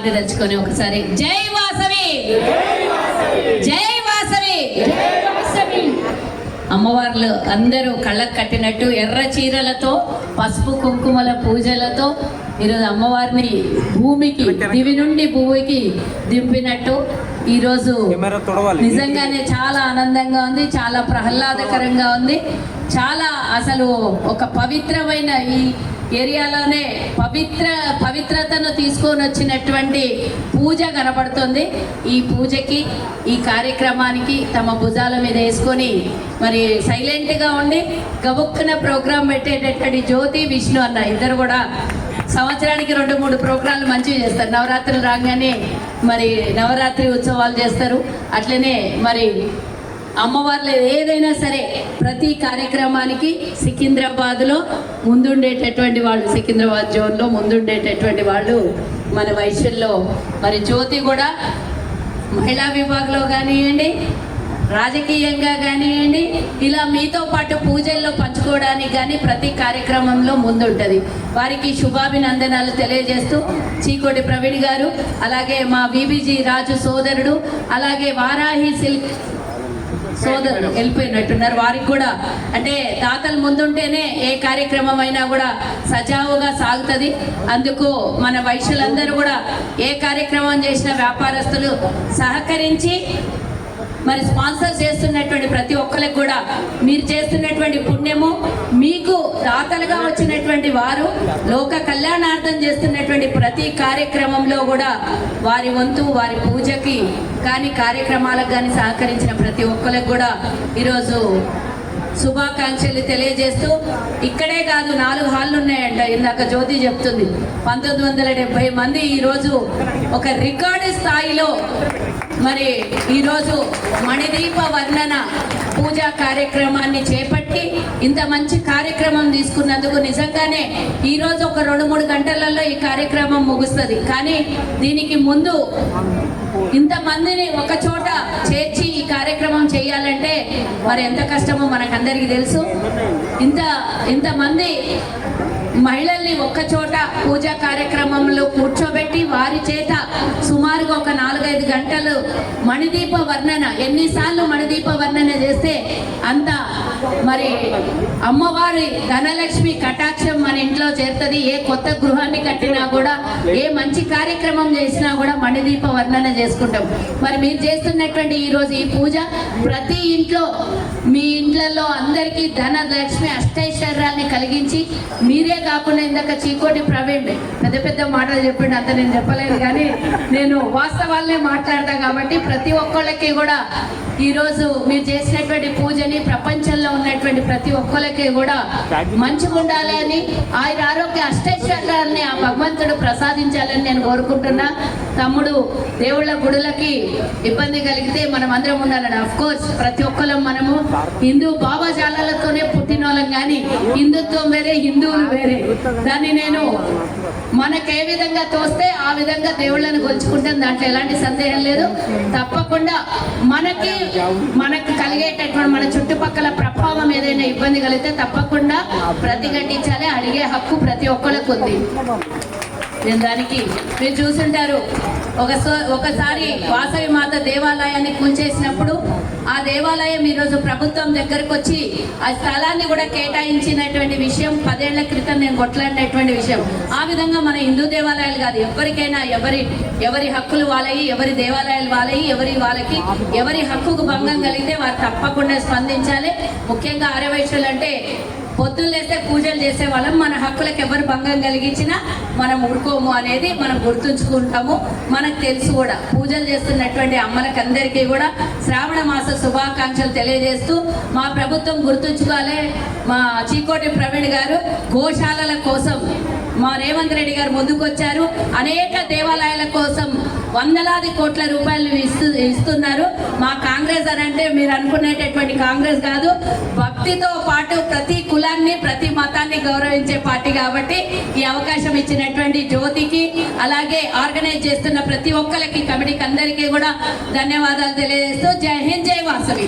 తెచ్చుకొని ఒకసారి జై వాసవి జై వాసవి అమ్మవార్లు అందరూ కళ్ళకు కట్టినట్టు ఎర్ర చీరలతో పసుపు కుంకుమల పూజలతో ఈరోజు అమ్మవారిని భూమికి దివి నుండి భూమికి దింపినట్టు ఈరోజు నిజంగానే చాలా ఆనందంగా ఉంది, చాలా ప్రహ్లాదకరంగా ఉంది. చాలా అసలు ఒక పవిత్రమైన ఈ ఏరియాలోనే పవిత్రతను తీసుకొని వచ్చినటువంటి పూజ కనబడుతుంది. ఈ పూజకి ఈ కార్యక్రమానికి తమ భుజాల మీద వేసుకొని మరి సైలెంట్గా ఉండి గబుక్కున ప్రోగ్రాం పెట్టేటటువంటి జ్యోతి విష్ణు అన్న ఇద్దరు కూడా సంవత్సరానికి 2-3 ప్రోగ్రాంలు మంచిగా చేస్తారు. నవరాత్రులు రాగానే మరి నవరాత్రి ఉత్సవాలు చేస్తారు. అట్లనే మరి అమ్మవార్లు ఏదైనా సరే ప్రతి కార్యక్రమానికి సికింద్రాబాద్లో ముందుండేటటువంటి వాళ్ళు, సికింద్రాబాద్ జోన్లో ముందుండేటటువంటి వాళ్ళు మన వైశ్యుల్లో. మరి జ్యోతి కూడా మహిళా విభాగంలో కానివ్వండి, రాజకీయంగా కానివ్వండి, ఇలా మీతో పాటు పూజల్లో పంచుకోవడానికి కానీ ప్రతి కార్యక్రమంలో ముందుంటుంది. వారికి శుభాభినందనాలు తెలియజేస్తూ చీకోటి ప్రవీణ్ గారు, అలాగే మా బీబీజీ రాజు సోదరుడు, అలాగే వారాహి సిల్క్ సోదరుడు వెళ్ళిపోయినట్టున్నారు. వారికి కూడా అంటే తాతలు ముందుంటేనే ఏ కార్యక్రమం అయినా కూడా సజావుగా సాగుతుంది. అందుకు మన వైశ్యులందరూ కూడా ఏ కార్యక్రమం చేసిన వ్యాపారస్తులు సహకరించి మరి స్పాన్సర్ చేస్తున్నటువంటి ప్రతి ఒక్కరికి కూడా మీరు చేస్తున్నటువంటి పుణ్యము, మీకు దాతలుగా వచ్చినటువంటి వారు లోక కళ్యాణార్థం చేస్తున్నటువంటి ప్రతి కార్యక్రమంలో కూడా వారి వంతు వారి పూజకి కానీ కార్యక్రమాలకు కానీ సహకరించిన ప్రతి ఒక్కరికి కూడా ఈరోజు శుభాకాంక్షలు తెలియజేస్తూ, ఇక్కడే కాదు 4 హాళ్ళు ఉన్నాయంట. ఇందాక జ్యోతి చెప్తుంది 1970 మంది ఈరోజు ఒక రికార్డు స్థాయిలో మరి ఈరోజు మణిదీప వర్ణన పూజా కార్యక్రమాన్ని చేపట్టి ఇంత మంచి కార్యక్రమం తీసుకున్నందుకు నిజంగానే ఈరోజు ఒక 2-3 గంటలలో ఈ కార్యక్రమం ముగుస్తుంది. కానీ దీనికి ముందు ఇంతమందిని ఒక చోట చేర్చి ఈ కార్యక్రమం చేయాలంటే మరి ఎంత కష్టమో మనకందరికీ తెలుసు. ఇంతమంది మహిళల్ని ఒక్క చోట పూజా కార్యక్రమంలో కూర్చోబెట్టి వారి చేత సుమారుగా ఒక 4-5 గంటలు మణిదీప వర్ణన, ఎన్నిసార్లు మణిదీప వర్ణన చేస్తే అంత మరి అమ్మవారి ధనలక్ష్మి కటాక్షం మన ఇంట్లో చేరుతుంది. ఏ కొత్త గృహాన్ని కట్టినా కూడా, ఏ మంచి కార్యక్రమం చేసినా కూడా మణిదీప వర్ణన చేసుకుంటాం. మరి మీరు చేస్తున్నటువంటి ఈరోజు ఈ పూజ ప్రతి ఇంట్లో, మీ ఇంట్లలో అందరికీ ధనలక్ష్మి అష్టైశ్వర్యాన్ని కలిగించి, మీరే కాకుండా ఇందాక చీకోటి ప్రవీణ్ పెద్ద మాటలు చెప్పిండు, అంత నేను చెప్పలేదు కానీ నేను వాస్తవాలనే మాట్లాడతా కాబట్టి ప్రతి ఒక్కళ్ళకి కూడా ఈరోజు మీరు చేసినటువంటి పూజని ప్రపంచంలో ఉన్నటువంటి ప్రతి ఒక్కరికి కూడా మంచిగా ఉండాలని, ఆరోగ్య అష్టైశ్వర్యాన్ని ఆ భగవంతుడు ప్రసాదించాలని నేను కోరుకుంటున్నా. తమ్ముడు దేవుళ్ళ గుడులకి ఇబ్బంది కలిగితే మనం అందరం ఉండాలని, అఫ్ కోర్స్ ప్రతి ఒక్కరం మనము హిందూ భావజాలతోనే పుట్టిన వాళ్ళం, కానీ హిందుత్వం వేరే, హిందువులు వేరే. దాన్ని నేను మనకు ఏ విధంగా తోస్తే ఆ విధంగా దేవుళ్ళని కొలుచుకుంటాం, దాంట్లో ఎలాంటి సందేహం లేదు. తప్పకుండా మనకు కలిగేటటువంటి మన చుట్టుపక్కల ప్రభావం ఏదైనా ఇబ్బంది కలిగితే తప్పకుండా ప్రతిఘటించాలి. అడిగే హక్కు ప్రతి ఒక్కరికి ఉంది. నేను దానికి మీరు చూసుంటారు, ఒకసారి వాసవి మాత దేవాలయాన్ని కూల్చేసినప్పుడు ఆ దేవాలయం ఈరోజు ప్రభుత్వం దగ్గరకు వచ్చి ఆ స్థలాన్ని కూడా కేటాయించినటువంటి విషయం 10 ఏళ్ల క్రితం నేను కొట్లాడినటువంటి విషయం. ఆ విధంగా మన హిందూ దేవాలయాలు కాదు, ఎవరికైనా ఎవరి హక్కులు వాళ్ళయి, ఎవరి దేవాలయాలు వాళ్ళయి, వాళ్ళకి ఎవరి హక్కుకు భంగం కలిగితే వారు తప్పకుండా స్పందించాలి. ముఖ్యంగా ఆర్యవైశ్యులు అంటే పొద్దున్నేస్తే పూజలు చేసే వాళ్ళం, మన హక్కులకు ఎవరు భంగం కలిగించినా మనం ఊరుకోము అనేది మనం గుర్తుంచుకుంటాము. మనకు తెలుసు కూడా పూజలు చేస్తున్నటువంటి అమ్మలకు అందరికీ కూడా శ్రావణ మాస శుభాకాంక్షలు తెలియజేస్తూ, మా ప్రభుత్వం గుర్తుంచుకోవాలి. మా చీకోటి ప్రవీణ్ గారు గోశాలల కోసం మా రేవంత్ రెడ్డి గారు ముందుకొచ్చారు. అనేక దేవాలయాల కోసం వందలాది కోట్ల రూపాయలు ఇస్తున్నారు. మా కాంగ్రెస్ అని అంటే మీరు అనుకునేటటువంటి కాంగ్రెస్ కాదు, భక్తితో పాటు ప్రతి కులాన్ని ప్రతి మతాన్ని గౌరవించే పార్టీ. కాబట్టి ఈ అవకాశం ఇచ్చినటువంటి జ్యోతికి, అలాగే ఆర్గనైజ్ చేస్తున్న ప్రతి ఒక్కరికి, కమిటీకి అందరికీ కూడా ధన్యవాదాలు తెలియజేస్తూ జై హింద్, జై వాసవి.